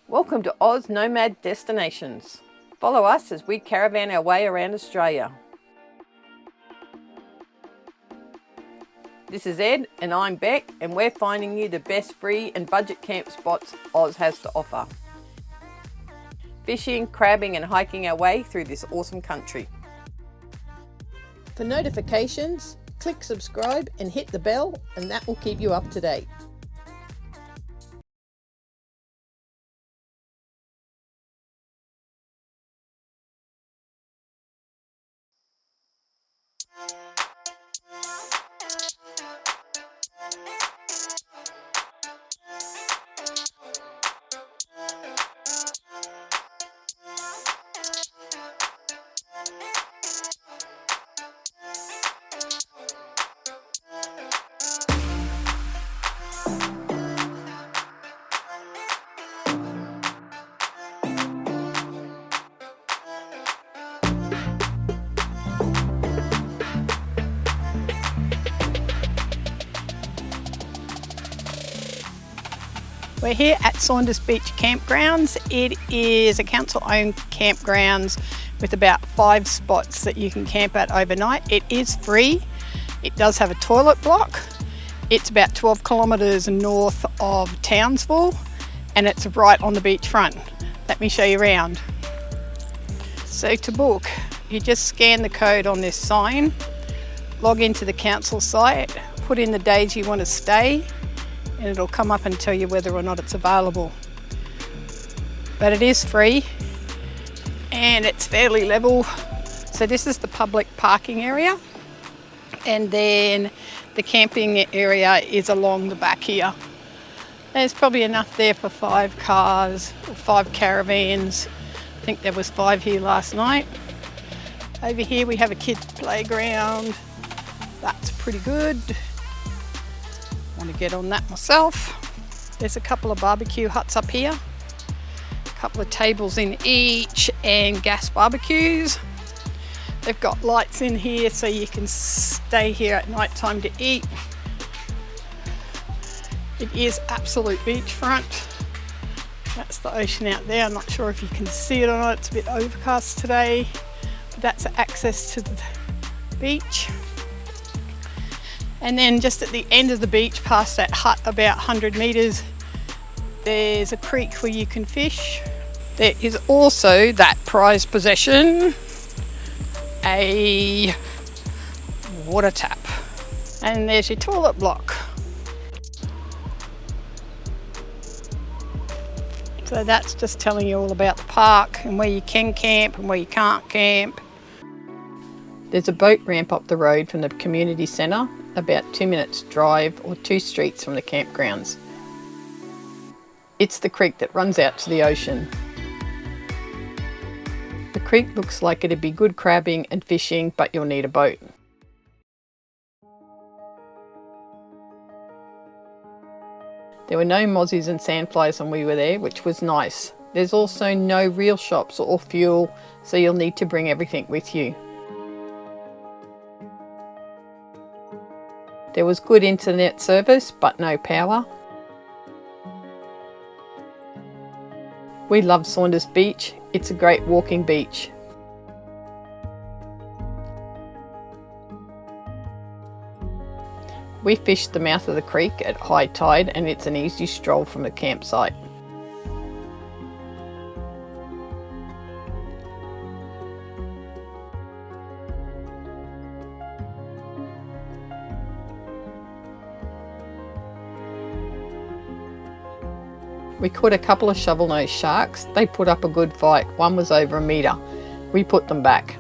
Welcome to Oz Nomad Destinations. Follow us as we caravan our way around Australia. This is Ed and I'm Bec, and we're finding you the best free and budget camp spots Oz has to offer. Fishing, crabbing and hiking our way through this awesome country. For notifications, click subscribe and hit the bell, and that will keep you up to date. We're here at Saunders Beach Campgrounds. It is a council-owned campgrounds with about 5 spots that you can camp at overnight. It is free. It does have a toilet block. It's about 12 kilometres north of Townsville and it's right on the beachfront. Let me show you around. So to book, you just scan the code on this sign, log into the council site, put in the days you want to stay, and it'll come up and tell you whether or not it's available. But it is free and it's fairly level. So this is the public parking area, and then the camping area is along the back here. There's probably enough there for 5 cars or 5 caravans. I think there was 5 here last night. Over here we have a kids playground. That's pretty good. Want to get on that myself. There's a couple of barbecue huts up here, a couple of tables in each, and gas barbecues. They've got lights in here so you can stay here at night time to eat. It is absolute beachfront. That's the ocean out there. I'm not sure if you can see it or not. It's a bit overcast today, but that's access to the beach. And then just at the end of the beach, past that hut about 100 metres, there's a creek where you can fish. There is also that prized possession, a water tap. And there's your toilet block. So that's just telling you all about the park and where you can camp and where you can't camp. There's a boat ramp up the road from the community centre, about 2 minutes drive or 2 streets from the campgrounds. It's the creek that runs out to the ocean. The creek looks like it'd be good crabbing and fishing, but you'll need a boat. There were no mozzies and sandflies when we were there, which was nice. There's also no real shops or fuel, so you'll need to bring everything with you. There was good internet service, but no power. We love Saunders Beach. It's a great walking beach. We fished the mouth of the creek at high tide, and it's an easy stroll from the campsite. We caught a couple of shovel-nosed sharks. They put up a good fight. One was over 1 metre. We put them back.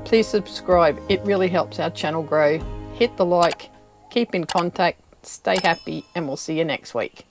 Please subscribe. It really helps our channel grow. Hit the like, keep in contact, stay happy, and we'll see you next week.